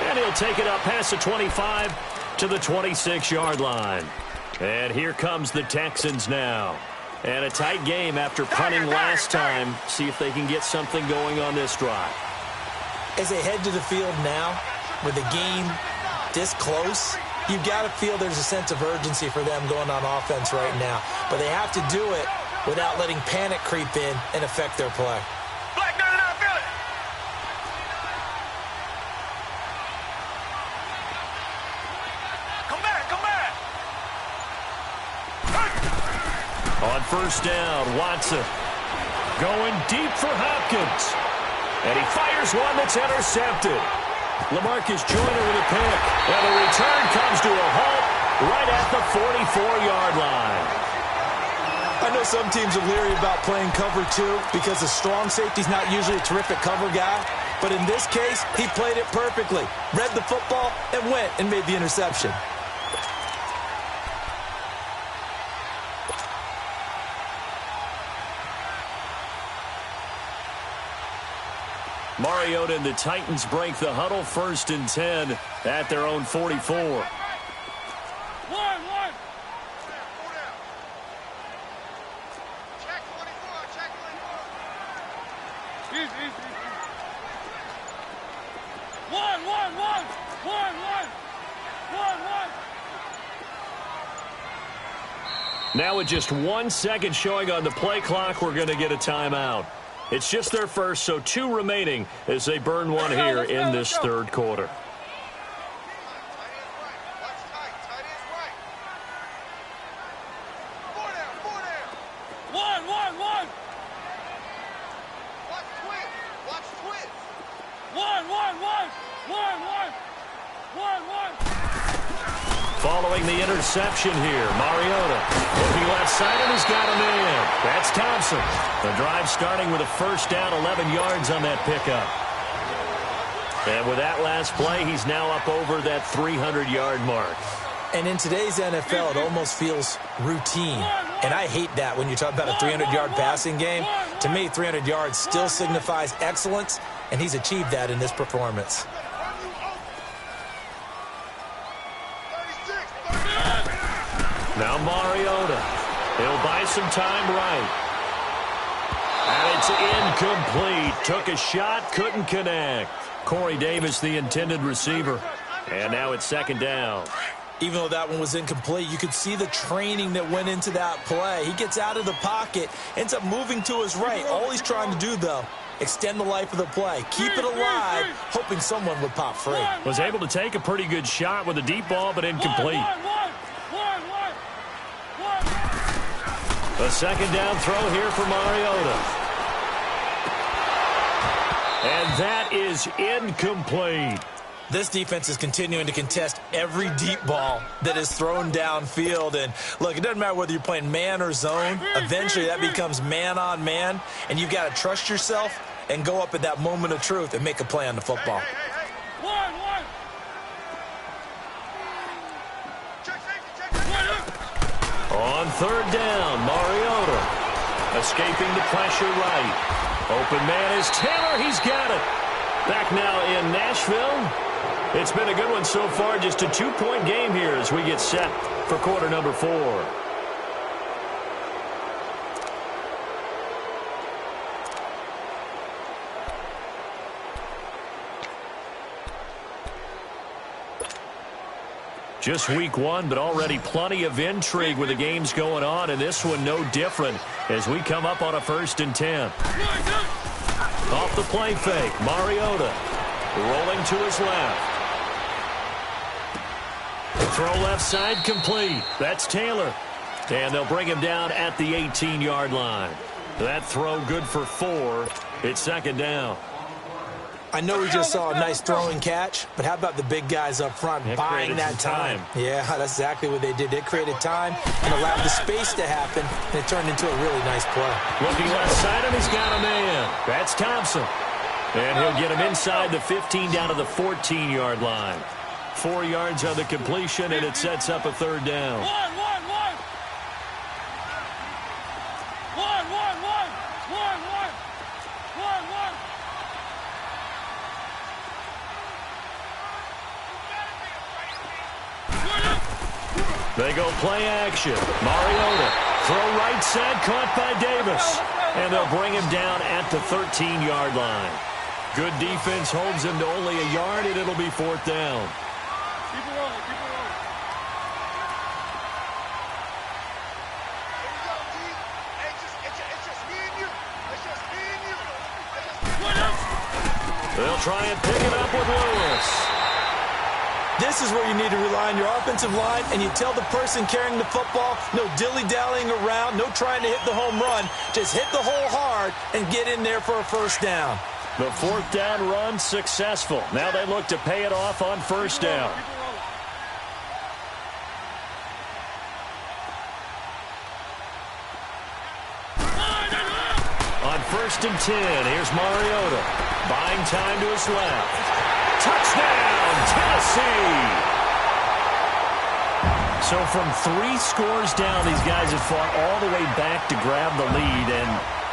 And he'll take it up past the 25 to the 26-yard line. And here comes the Texans now. And a tight game after punting last time. See if they can get something going on this drive. As they head to the field now, with the game this close, you've got to feel there's a sense of urgency for them going on offense right now. But they have to do it without letting panic creep in and affect their play. Black 99, feel it. Come back. On first down, Watson going deep for Hopkins. And he fires one that's intercepted. LaMarcus Joyner with a pick. And the return comes to a halt right at the 44-yard line. I know some teams are leery about playing cover 2 because a strong safety's not usually a terrific cover guy. But in this case, he played it perfectly. Read the football and went and made the interception. Mariota and the Titans break the huddle, 1st and 10 at their own 44. One. Check 24. Check 24. Easy. One. Now with just 1 second showing on the play clock, we're going to get a timeout. It's just their first, so 2 remaining as they burn one here in this 3rd quarter. Following the interception here, Mariota looking left side, and he's got him in. That's Thompson. The drive starting with a 1st down, 11 yards on that pickup. And with that last play, he's now up over that 300-yard mark. And in today's NFL, it almost feels routine. And I hate that when you talk about a 300-yard passing game. To me, 300 yards still signifies excellence, and he's achieved that in this performance. Now Mariota. He'll buy some time right. And it's incomplete. Took a shot, couldn't connect. Corey Davis, the intended receiver. And now it's 2nd down. Even though that one was incomplete, you could see the training that went into that play. He gets out of the pocket, ends up moving to his right. All he's trying to do, though, extend the life of the play. Keep it alive, hoping someone would pop free. Was able to take a pretty good shot with a deep ball, but incomplete. A 2nd down throw here for Mariota. And that is incomplete. This defense is continuing to contest every deep ball that is thrown downfield. And, look, it doesn't matter whether you're playing man or zone. Eventually, that becomes man on man. And you've got to trust yourself and go up at that moment of truth and make a play on the football. On 3rd down, Mariota escaping the pressure right. Open man is Taylor. He's got it. Back now in Nashville. It's been a good one so far. Just a 2-point game here as we get set for quarter number 4. Just week 1, but already plenty of intrigue with the games going on, and this one no different as we come up on a 1st and 10. Off the play fake, Mariota rolling to his left. Throw left side complete. That's Taylor. And they'll bring him down at the 18-yard line. That throw good for 4. It's 2nd down. I know we just saw a nice throwing catch, but how about the big guys up front buying that time? Yeah, that's exactly what they did. They created time and allowed the space to happen, and it turned into a really nice play. Looking left side, and he's got a man. That's Thompson. And he'll get him inside the 15 down to the 14-yard line. 4 yards on the completion, and it sets up a 3rd down. They go play action. Mariota, throw right side, caught by Davis. And they'll bring him down at the 13-yard line. Good defense holds him to only a yard, and it'll be 4th down. Keep it rolling, keep it rolling. Here we go, D. Hey, it's just me and you. It's just me and you. They'll try and pick it up with Lewis. This is where you need to rely on your offensive line, and you tell the person carrying the football, no dilly-dallying around, no trying to hit the home run. Just hit the hole hard and get in there for a 1st down. The fourth down run successful. Now they look to pay it off on first down. On 1st and 10, here's Mariota. Buying time to his left. Touchdown, Tennessee! So from 3 scores down, these guys have fought all the way back to grab the lead, and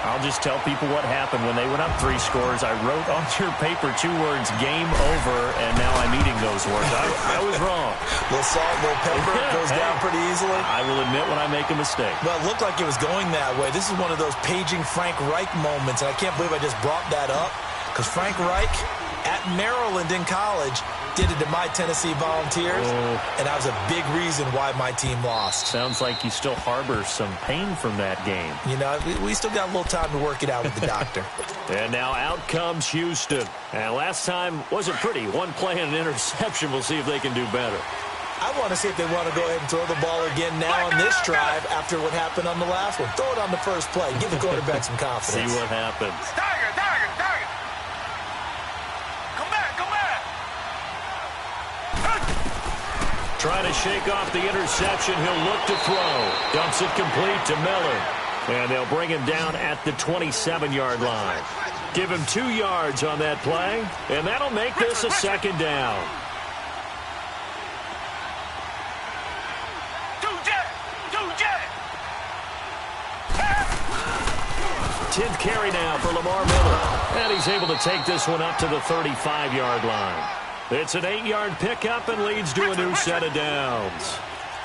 I'll just tell people what happened when they went up 3 scores. I wrote on your paper 2 words, game over, and now I'm eating those words. I was wrong. A little salt, a little pepper, goes down pretty easily. I will admit when I make a mistake. Well, it looked like it was going that way. This is one of those paging Frank Reich moments, and I can't believe I just brought that up, because Frank Reich at Maryland in college did it to my Tennessee Volunteers, and that was a big reason why my team lost. Sounds like you still harbor some pain from that game. You know, we still got a little time to work it out with the doctor. And now out comes Houston. And last time wasn't pretty. 1 play and an interception. We'll see if they can do better. I want to see if they want to go ahead and throw the ball again now on this drive after what happened on the last one. Throw it on the first play. Give the quarterback some confidence. See what happens. Tiger. Trying to shake off the interception. He'll look to throw. Dumps it complete to Miller. And they'll bring him down at the 27-yard line. Give him 2 yards on that play, and that'll make this a 2nd down. 10th carry now for Lamar Miller. And he's able to take this one up to the 35-yard line. It's an 8-yard pickup and leads to a new set of downs.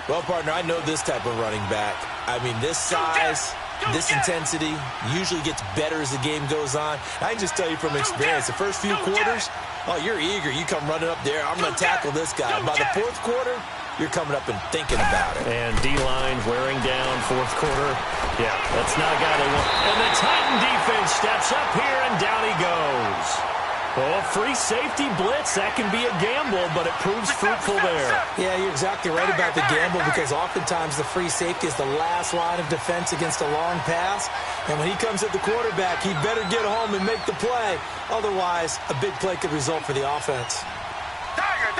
Well, partner, I know this type of running back. I mean, this size, this intensity usually gets better as the game goes on. I can just tell you from experience, the first few quarters, oh, you're eager. You come running up there. I'm going to tackle this guy. By the 4th quarter, you're coming up and thinking about it. And D-line wearing down 4th quarter. Yeah, that's not a guy they want. And the Titan defense steps up here, and down he goes. Oh, free safety blitz, that can be a gamble, but it proves fruitful there. Yeah, you're exactly right about the gamble, because oftentimes the free safety is the last line of defense against a long pass. And when he comes at the quarterback, he better get home and make the play. Otherwise, a big play could result for the offense. Tiger.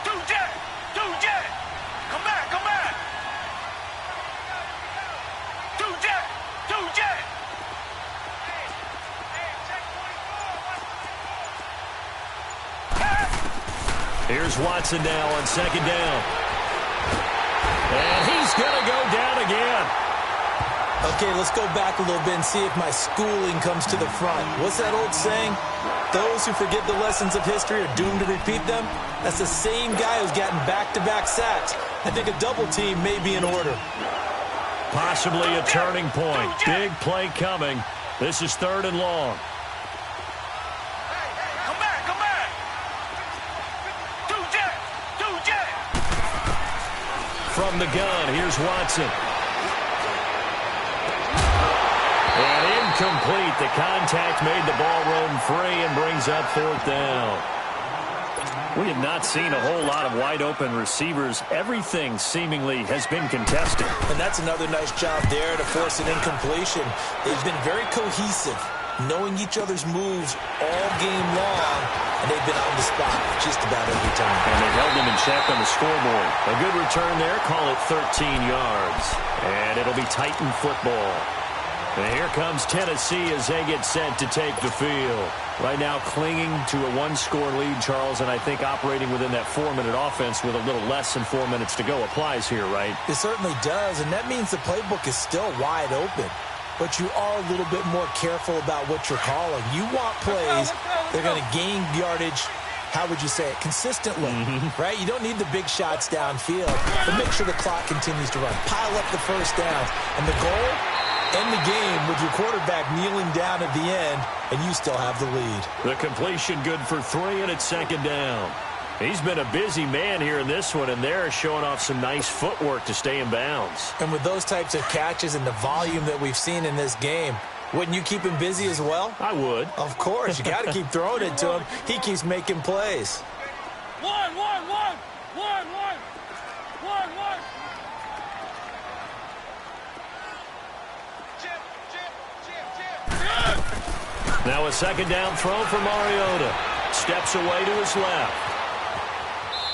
2 jet. Come back. 2 jet. Here's Watson now on 2nd down. And he's going to go down again. Okay, let's go back a little bit and see if my schooling comes to the front. What's that old saying? Those who forget the lessons of history are doomed to repeat them. That's the same guy who's gotten back-to-back sacks. I think a double team may be in order. Possibly a turning point. Big play coming. This is 3rd and long. From the gun, here's Watson. And incomplete. The contact made the ball roam free and brings up 4th down. We have not seen a whole lot of wide-open receivers. Everything seemingly has been contested. And that's another nice job there to force an incompletion. They've been very cohesive, knowing each other's moves all game long, and they've been on the spot just about every time. And they held them in check on the scoreboard. A good return there. Call it 13 yards. And it'll be Titan football. And here comes Tennessee as they get set to take the field. Right now clinging to a 1-score lead, Charles, and I think operating within that 4-minute offense with a little less than 4 minutes to go applies here, right? It certainly does, and that means the playbook is still wide open. But you are a little bit more careful about what you're calling. You want plays that are going to gain yardage, how would you say it, consistently, right? You don't need the big shots downfield, but make sure the clock continues to run. Pile up the first downs. And the goal, end the game with your quarterback kneeling down at the end, and you still have the lead. The completion good for 3, and it's 2nd down. He's been a busy man here in this one, and they're showing off some nice footwork to stay in bounds. And with those types of catches and the volume that we've seen in this game, wouldn't you keep him busy as well? I would. Of course. You got to keep throwing it to him. He keeps making plays. One. Now a second down throw for Mariota. Steps away to his left.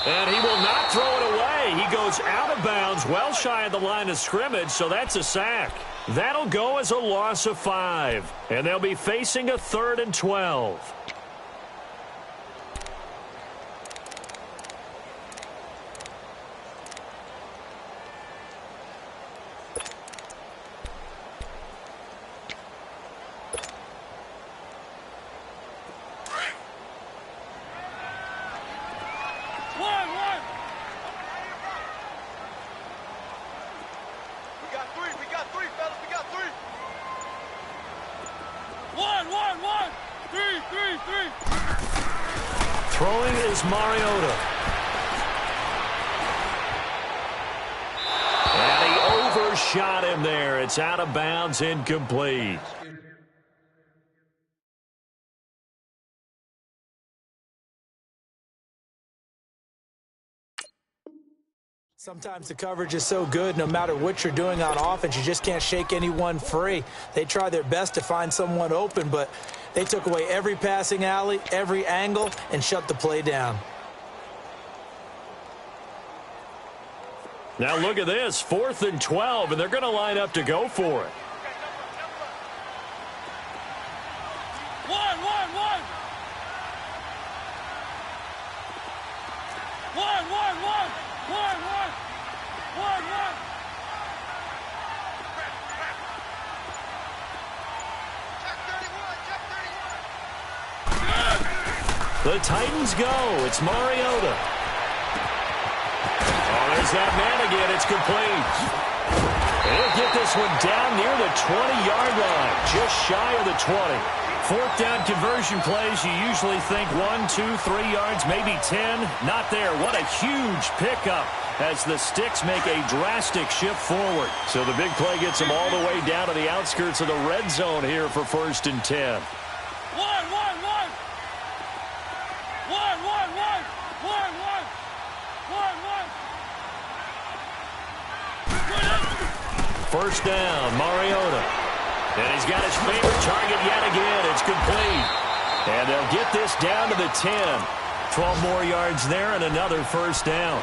And he will not throw it away. He goes out of bounds, well shy of the line of scrimmage, so that's a sack. That'll go as a loss of 5. And they'll be facing a 3rd and 12. Throwing is Mariota. And he overshot him there. It's out of bounds, incomplete. Sometimes the coverage is so good, no matter what you're doing on offense, you just can't shake anyone free. They try their best to find someone open, but they took away every passing alley, every angle, and shut the play down. Now look at this, 4th and 12, and they're going to line up to go for it. The Titans go. It's Mariota. Oh, there's that man again. It's complete. They'll get this one down near the 20-yard line, just shy of the 20. 4th down conversion plays, you usually think 1, 2, 3 yards, maybe 10. Not there. What a huge pickup as the Sticks make a drastic shift forward. So the big play gets them all the way down to the outskirts of the red zone here for 1st and 10. First down, Mariota. And he's got his favorite target yet again. It's complete. And they'll get this down to the 10. 12 more yards there and another first down.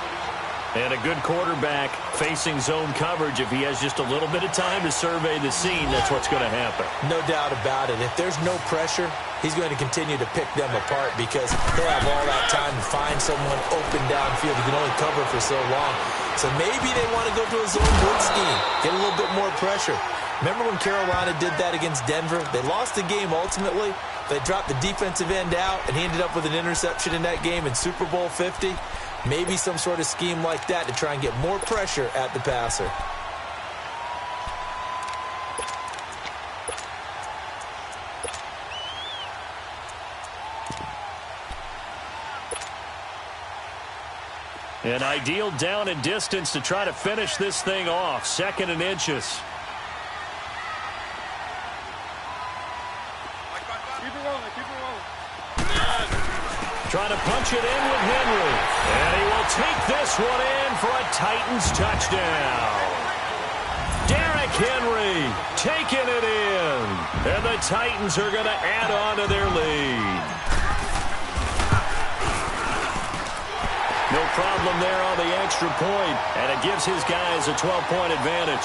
And a good quarterback facing zone coverage. If he has just a little bit of time to survey the scene, that's what's going to happen. No doubt about it. If there's no pressure, he's going to continue to pick them apart because he'll have all that time to find someone open downfield. He can only cover for so long. So maybe they want to go to a zone blitz scheme, get a little bit more pressure. Remember when Carolina did that against Denver? They lost the game ultimately. They dropped the defensive end out, and he ended up with an interception in that game in Super Bowl 50. Maybe some sort of scheme like that to try and get more pressure at the passer. An ideal down and distance to try to finish this thing off. 2nd and inches. Keep it rolling, keep it rolling. Trying to punch it in with Henry. And he will take this one in for a Titans touchdown. Derrick Henry taking it in. And the Titans are going to add on to their lead. No problem there on the extra point, and it gives his guys a 12-point advantage.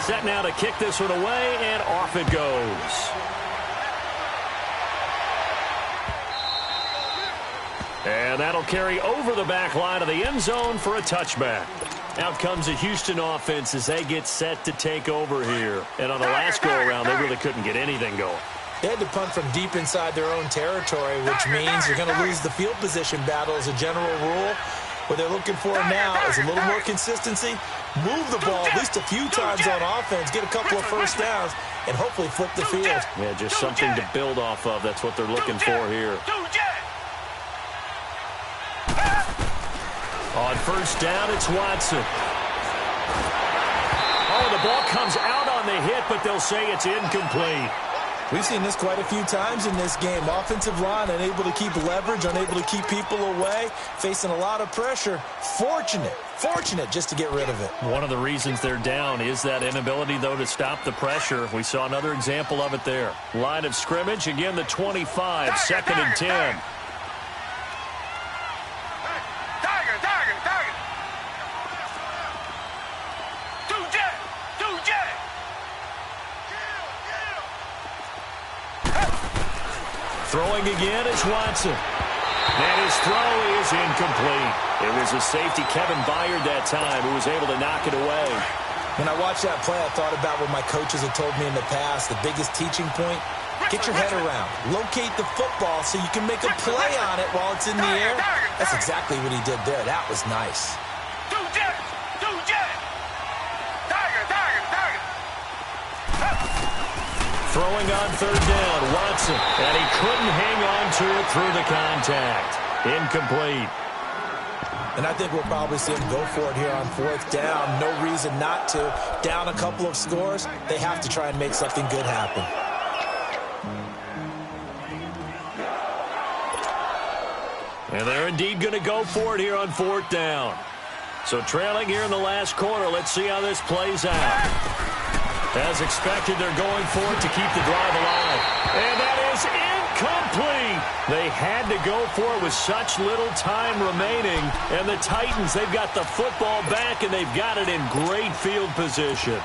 Set now to kick this one away, and off it goes. And that'll carry over the back line of the end zone for a touchback. Out comes the Houston offense as they get set to take over here. And on the last go-around, they really couldn't get anything going. They had to punt from deep inside their own territory, which means you're going to lose the field position battle as a general rule. What they're looking for now is a little more consistency, move the ball at least a few times on offense, get a couple of first downs, and hopefully flip the field. Yeah, just something to build off of. That's what they're looking for here. On first down, it's Watson. Oh, the ball comes out on the hit, but they'll say it's incomplete. We've seen this quite a few times in this game. Offensive line unable to keep leverage, unable to keep people away, facing a lot of pressure. Fortunate just to get rid of it. One of the reasons they're down is that inability, though, to stop the pressure. We saw another example of it there. Line of scrimmage, again the 25, second and 10. Throwing again is Watson. And his throw is incomplete. It was a safety, Kevin Byard, that time, who was able to knock it away. When I watched that play, I thought about what my coaches had told me in the past. The biggest teaching point, get your head around. Locate the football so you can make a play on it while it's in the air. That's exactly what he did there. That was nice. Throwing on third down, Watson, and he couldn't hang on to it through the contact. Incomplete. And I think we'll probably see him go for it here on fourth down. No reason not to. Down a couple of scores, they have to try and make something good happen. And they're indeed going to go for it here on fourth down. So trailing here in the last quarter, let's see how this plays out. As expected, they're going for it to keep the drive alive. And that is incomplete. They had to go for it with such little time remaining. And the Titans, they've got the football back, and they've got it in great field position.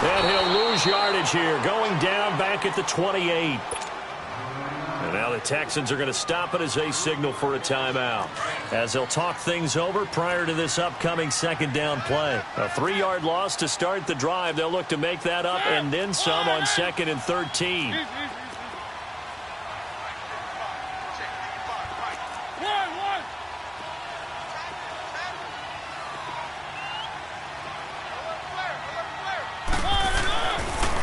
And he'll lose yardage here, going down back at the 28. And now the Texans are going to stop it as they signal for a timeout, as they'll talk things over prior to this upcoming second down play. A 3-yard loss to start the drive. They'll look to make that up and then some on second and 13.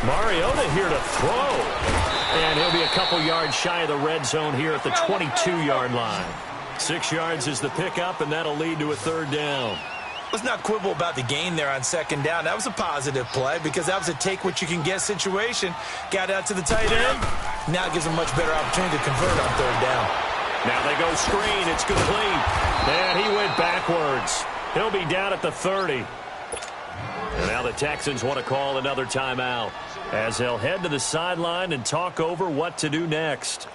Mariota here to throw. And he'll be a couple yards shy of the red zone here at the 22-yard line. 6 yards is the pickup, and that'll lead to a third down. Let's not quibble about the gain there on second down. That was a positive play because that was a take-what-you-can-get situation. Got out to the tight end. Now it gives them a much better opportunity to convert on third down. Now they go screen. It's complete. And he went backwards. He'll be down at the 30. And now the Texans want to call another timeout, as they'll head to the sideline and talk over what to do next.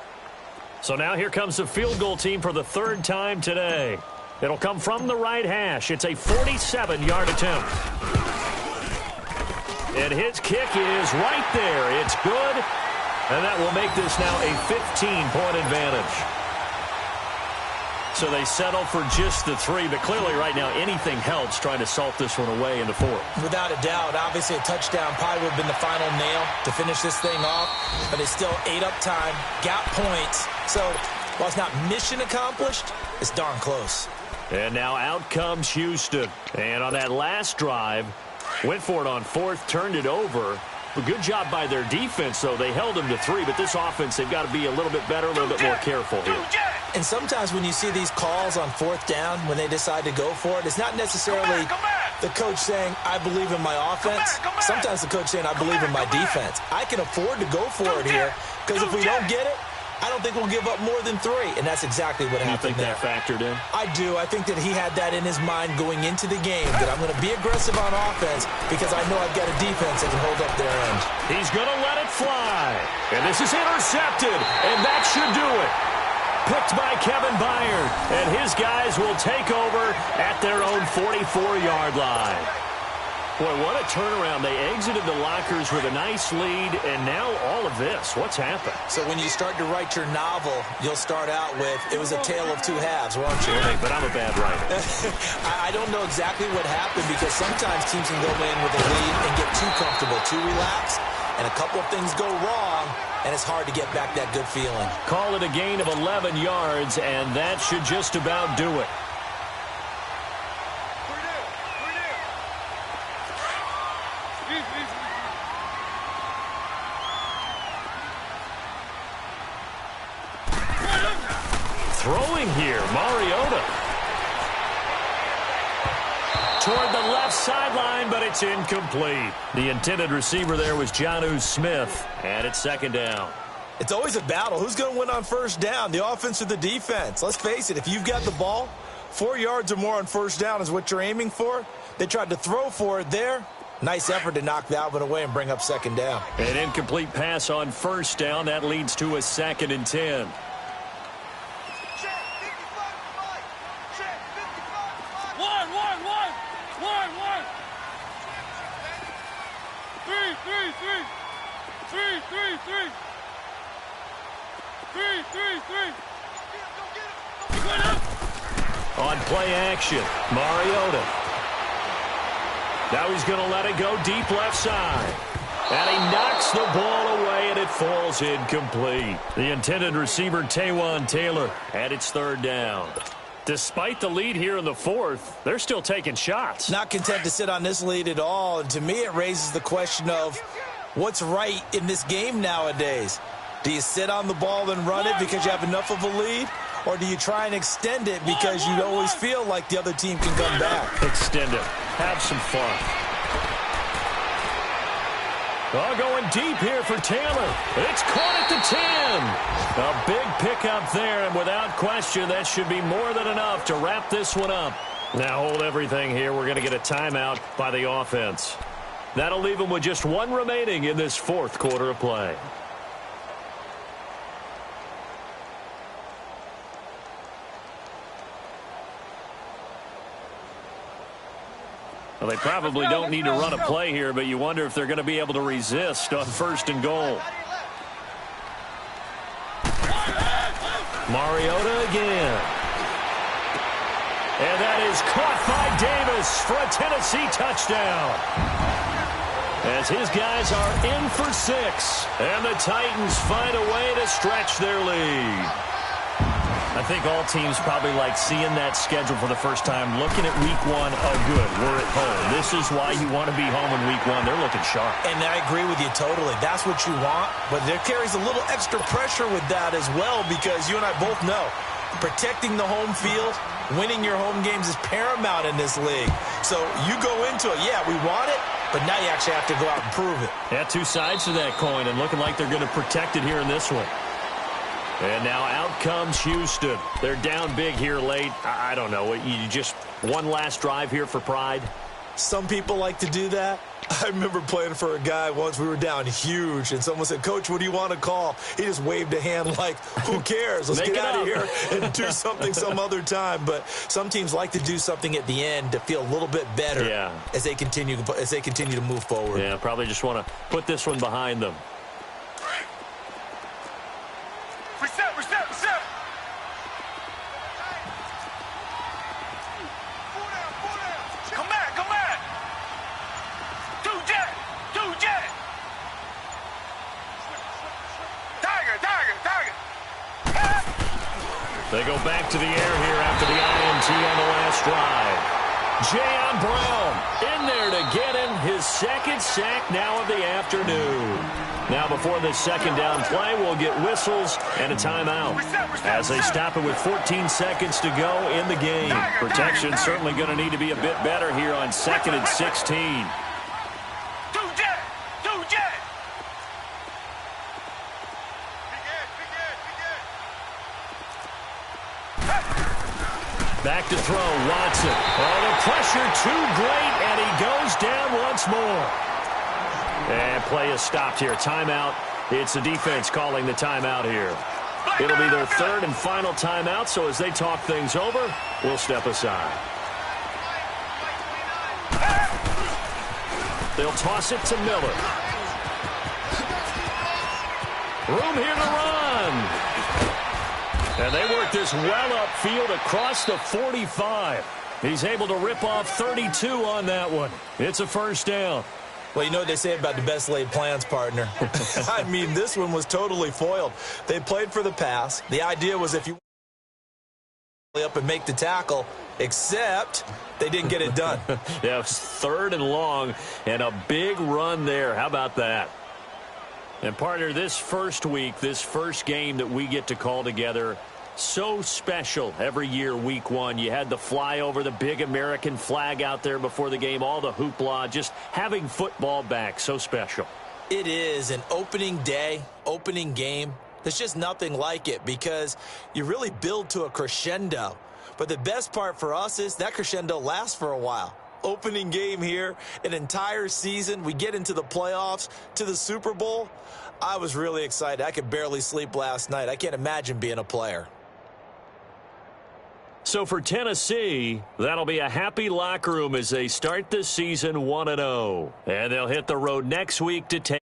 So now here comes the field goal team for the third time today. It'll come from the right hash. It's a 47-yard attempt. And his kick is right there. It's good. And that will make this now a 15-point advantage. So they settle for just the 3, but clearly right now anything helps trying to salt this one away in the 4th. Without a doubt, obviously a touchdown probably would have been the final nail to finish this thing off, but they still ate up time, got points. So while it's not mission accomplished, it's darn close. And now out comes Houston. And on that last drive, went for it on 4th, turned it over. A good job by their defense, though. They held them to 3, but this offense, they've got to be a little bit better, a little bit more careful here. And sometimes when you see these calls on 4th down, when they decide to go for it, it's not necessarily the coach saying, I believe in my offense. Sometimes the coach saying, I believe in my defense. I can afford to go for it here, because if we don't get it, I don't think we'll give up more than 3, and that's exactly what happened there. You think that factored in? I do. I think that he had that in his mind going into the game, that I'm going to be aggressive on offense because I know I've got a defense that can hold up their end. He's going to let it fly, and this is intercepted, and that should do it. Picked by Kevin Byard, and his guys will take over at their own 44-yard line. Boy, what a turnaround. They exited the lockers with a nice lead, and now all of this. What's happened? So when you start to write your novel, you'll start out with, it was a tale of 2 halves, won't you? Hey, but I'm a bad writer. I don't know exactly what happened, because sometimes teams can go in with a lead and get too comfortable, too relaxed, and a couple of things go wrong, and it's hard to get back that good feeling. Call it a gain of 11 yards, and that should just about do it. toward the left sideline, but it's incomplete. The intended receiver there was Jonnu Smith, and it's second down. It's always a battle. Who's going to win on first down, the offense or the defense? Let's face it, if you've got the ball, 4 yards or more on first down is what you're aiming for. They tried to throw for it there. Nice effort to knock that one away and bring up second down. An incomplete pass on first down. That leads to a 2nd and 10. On play action, Mariota. Now he's going to let it go deep left side. And he knocks the ball away, and it falls incomplete. The intended receiver, Taywan Taylor, and it's third down. Despite the lead here in the fourth, they're still taking shots. Not content to sit on this lead at all. And to me, it raises the question of what's right in this game nowadays. Do you sit on the ball and run it because you have enough of a lead? Or do you try and extend it because you always feel like the other team can come back? Extend it. Have some fun. Oh, going deep here for Taylor. It's caught at the 10. A big pickup there, and without question, that should be more than enough to wrap this one up. Now hold everything here. We're going to get a timeout by the offense. That'll leave them with just one remaining in this fourth quarter of play. Well, they probably don't need to run a play here, but you wonder if they're going to be able to resist on first and goal. Mariota again. And that is caught by Davis for a Tennessee touchdown. As his guys are in for 6. And the Titans find a way to stretch their lead. I think all teams probably like seeing that schedule for the first time, looking at week 1, oh good, we're at home. This is why you want to be home in week 1. They're looking sharp. And I agree with you totally. That's what you want, but there carries a little extra pressure with that as well because you and I both know protecting the home field, winning your home games is paramount in this league. So you go into it, yeah, we want it, but now you actually have to go out and prove it. Yeah, two sides to that coin, and looking like they're going to protect it here in this one. And now out comes Houston. They're down big here late. I don't know. You just one last drive here for pride? Some people like to do that. I remember playing for a guy once. We were down huge, and someone said, "Coach, what do you want to call?" He just waved a hand like, who cares? Let's get out of here and do something some other time. But some teams like to do something at the end to feel a little bit better as they continue to move forward. Yeah, probably just want to put this one behind them. They go back to the air here after the INT on the last drive. Jayon Brown in there to get him his second sack now of the afternoon. Now before this second down play, we'll get whistles and a timeout as they stop it with 14 seconds to go in the game. Protection certainly going to need to be a bit better here on 2nd and 16. Back to throw, Watson. Oh, the pressure too great, and he goes down once more. And play is stopped here. Timeout. It's the defense calling the timeout here. It'll be their third and final timeout, so as they talk things over, we'll step aside. They'll toss it to Miller. Room here to run. And they work this well upfield across the 45. He's able to rip off 32 on that one. It's a first down. Well, you know what they say about the best laid plans, partner. I mean, this one was totally foiled. They played for the pass. The idea was if you up and make the tackle, except they didn't get it done. Yeah, it was 3rd and long, and a big run there. How about that? And, partner, this first week, this first game that we get to call together, So special every year, week one. You had the flyover, the big American flag out there before the game, all the hoopla, just having football back, so special. It is an opening day, opening game. There's just nothing like it because you really build to a crescendo. But the best part for us is that crescendo lasts for a while. Opening game here, an entire season. We get into the playoffs, to the Super Bowl. I was really excited. I could barely sleep last night. I can't imagine being a player. So for Tennessee, that'll be a happy locker room as they start this season 1-0. And they'll hit the road next week to take